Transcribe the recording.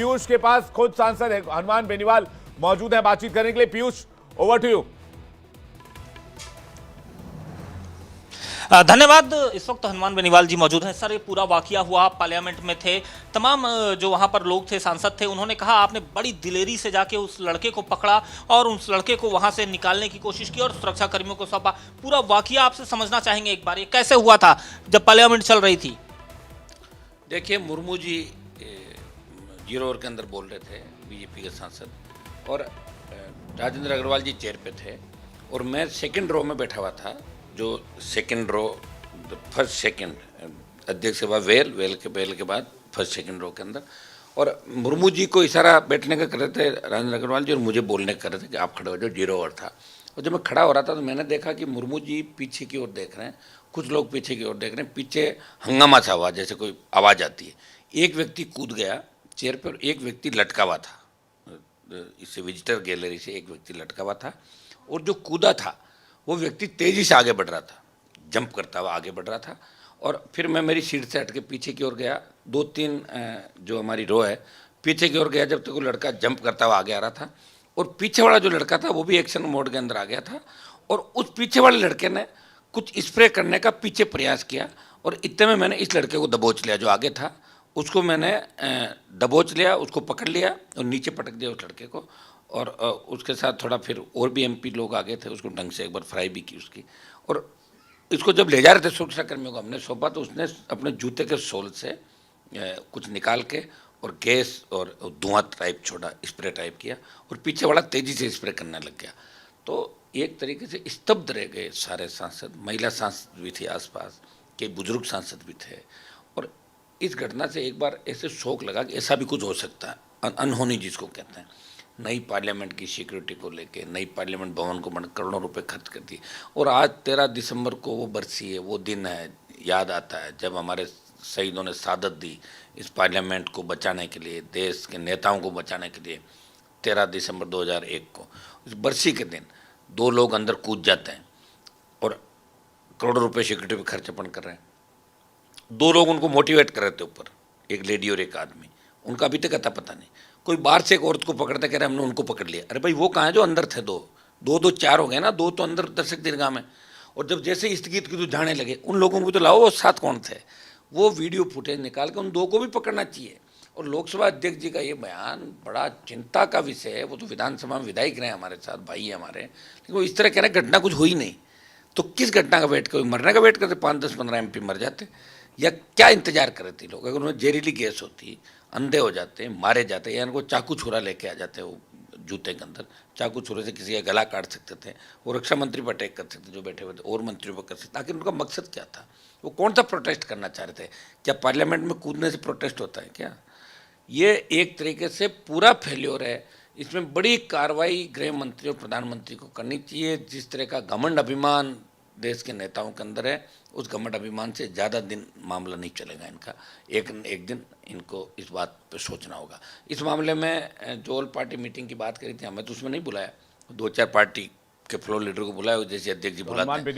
पीयूष के पास खुद सांसद है हनुमान बेनीवाल मौजूद है बातचीत करने के लिए। Piyush, over to you. धन्यवाद। इस वक्त हनुमान बेनीवाल जी मौजूद हैं। सर, ये पूरा वाकया हुआ, आप पार्लियामेंट में थे, तमाम जो वहां पर लोग थे, सांसद थे, उन्होंने कहा आपने बड़ी दिलेरी से जाके उस लड़के को पकड़ा और उस लड़के को वहां से निकालने की कोशिश की और सुरक्षा कर्मियों को सौंपा। पूरा वाकया आपसे समझना चाहेंगे एक बार, ये कैसे हुआ था जब पार्लियामेंट चल रही थी? देखिए, मुर्मू जी जीरो ओवर के अंदर बोल रहे थे, बीजेपी के सांसद, और राजेंद्र अग्रवाल जी चेयर पे थे और मैं सेकंड रो में बैठा हुआ था, जो सेकंड रो, फर्स्ट सेकंड, अध्यक्ष के बाद वेल के बाद फर्स्ट सेकंड रो के अंदर, और मुर्मू जी को इशारा बैठने का कर रहे थे राजेंद्र अग्रवाल जी, और मुझे बोलने का कर रहे थे कि आप खड़े हो जाओ, जीरो ओवर था। और जब मैं खड़ा हो रहा था तो मैंने देखा कि मुर्मू जी पीछे की ओर देख रहे हैं, कुछ लोग पीछे की ओर देख रहे हैं, पीछे हंगामा सा हुआ, जैसे कोई आवाज़ आती है। एक व्यक्ति कूद गया चेयर पर, एक व्यक्ति लटका हुआ था, इससे विजिटर गैलरी से एक व्यक्ति लटका हुआ था, और जो कूदा था वो व्यक्ति तेज़ी से आगे बढ़ रहा था, जंप करता हुआ आगे बढ़ रहा था। और फिर मैं मेरी सीट से हट के पीछे की ओर गया, 2-3 जो हमारी रो है पीछे की ओर गया, जब तक वो लड़का जंप करता हुआ आगे आ रहा था, और पीछे वाला जो लड़का था वो भी एक्शन मोड के अंदर आ गया था, और उस पीछे वाले लड़के ने कुछ स्प्रे करने का पीछे प्रयास किया, और इतने में मैंने इस लड़के को दबोच लिया, जो आगे था उसको मैंने दबोच लिया, उसको पकड़ लिया और नीचे पटक दिया उस लड़के को। और उसके साथ थोड़ा फिर और भी एमपी लोग आगे थे, उसको ढंग से एक बार फ्राई भी की उसकी। और इसको जब ले जा रहे थे सुरक्षा कर्मियों को हमने सौंपा, तो उसने अपने जूते के सोल से कुछ निकाल के और गैस और धुआं टाइप छोड़ा, स्प्रे टाइप किया, और पीछे वाला तेज़ी से स्प्रे करने लग गया। तो एक तरीके से स्तब्ध रह गए सारे सांसद, महिला सांसद भी थी आसपास, कई बुजुर्ग सांसद भी थे। और इस घटना से एक बार ऐसे शौक लगा कि ऐसा भी कुछ हो सकता है, अनहोनी जिसको कहते हैं। नई पार्लियामेंट की सिक्योरिटी को लेके नई पार्लियामेंट भवन को बन करोड़ों रुपए खर्च कर दिए, और आज 13 दिसंबर को वो बरसी है, वो दिन है, याद आता है जब हमारे शहीदों ने शहादत दी इस पार्लियामेंट को बचाने के लिए, देश के नेताओं को बचाने के लिए। 13 दिसंबर 2001 को इस बरसी के दिन 2 लोग अंदर कूद जाते हैं और करोड़ों रुपये सिक्योरिटी पे खर्च अपन कर रहे हैं। 2 लोग उनको मोटिवेट कर रहे थे ऊपर, एक लेडी और एक आदमी, उनका अभी तक अता पता नहीं। कोई बाहर से एक औरत को पकड़ते कह रहे हमने उनको पकड़ लिया। अरे भाई, वो कहाँ है जो अंदर थे? दो 4 हो गए ना, 2 तो अंदर दर्शक दीर्घा में। और जब जैसे स्थगित की तो जाने लगे, उन लोगों को तो लाओ, वो साथ कौन थे? वो वीडियो फुटेज निकाल के उन 2 को भी पकड़ना चाहिए। और लोकसभा अध्यक्ष जी का ये बयान बड़ा चिंता का विषय है। वो तो विधानसभा में विधायक रहे हमारे साथ, भाई है हमारे, लेकिन वो इस तरह कह रहे घटना कुछ हुई नहीं। तो किस घटना का वेट कर, मरने का वेट करते? 5-10-15 एमपी मर जाते, या क्या इंतजार कर रहे थे लोग? अगर उन्हें जहरीली गैस होती, अंधे हो जाते, मारे जाते, या इनको चाकू छुरा लेके आ जाते, वो जूते के अंदर चाकू छुरे से किसी का गला काट सकते थे, वो रक्षा मंत्री पर अटैक कर सकते जो बैठे हुए थे, और मंत्रियों पर कर सकते। आखिर उनका मकसद क्या था? वो कौन सा प्रोटेस्ट करना चाह रहे थे? क्या पार्लियामेंट में कूदने से प्रोटेस्ट होता है क्या? ये एक तरीके से पूरा फेल्योर है। इसमें बड़ी कार्रवाई गृह मंत्री और प्रधानमंत्री को करनी चाहिए। जिस तरह का घमंड अभिमान देश के नेताओं के अंदर है, उस घमंड अभिमान से ज़्यादा दिन मामला नहीं चलेगा इनका। एक दिन इनको इस बात पे सोचना होगा। इस मामले में जो ऑल पार्टी मीटिंग की बात करी थी, हमें तो उसमें नहीं बुलाया, 2-4 पार्टी के फ्लोर लीडर को बुलाया, जैसे अध्यक्ष जी बुलाते हैं।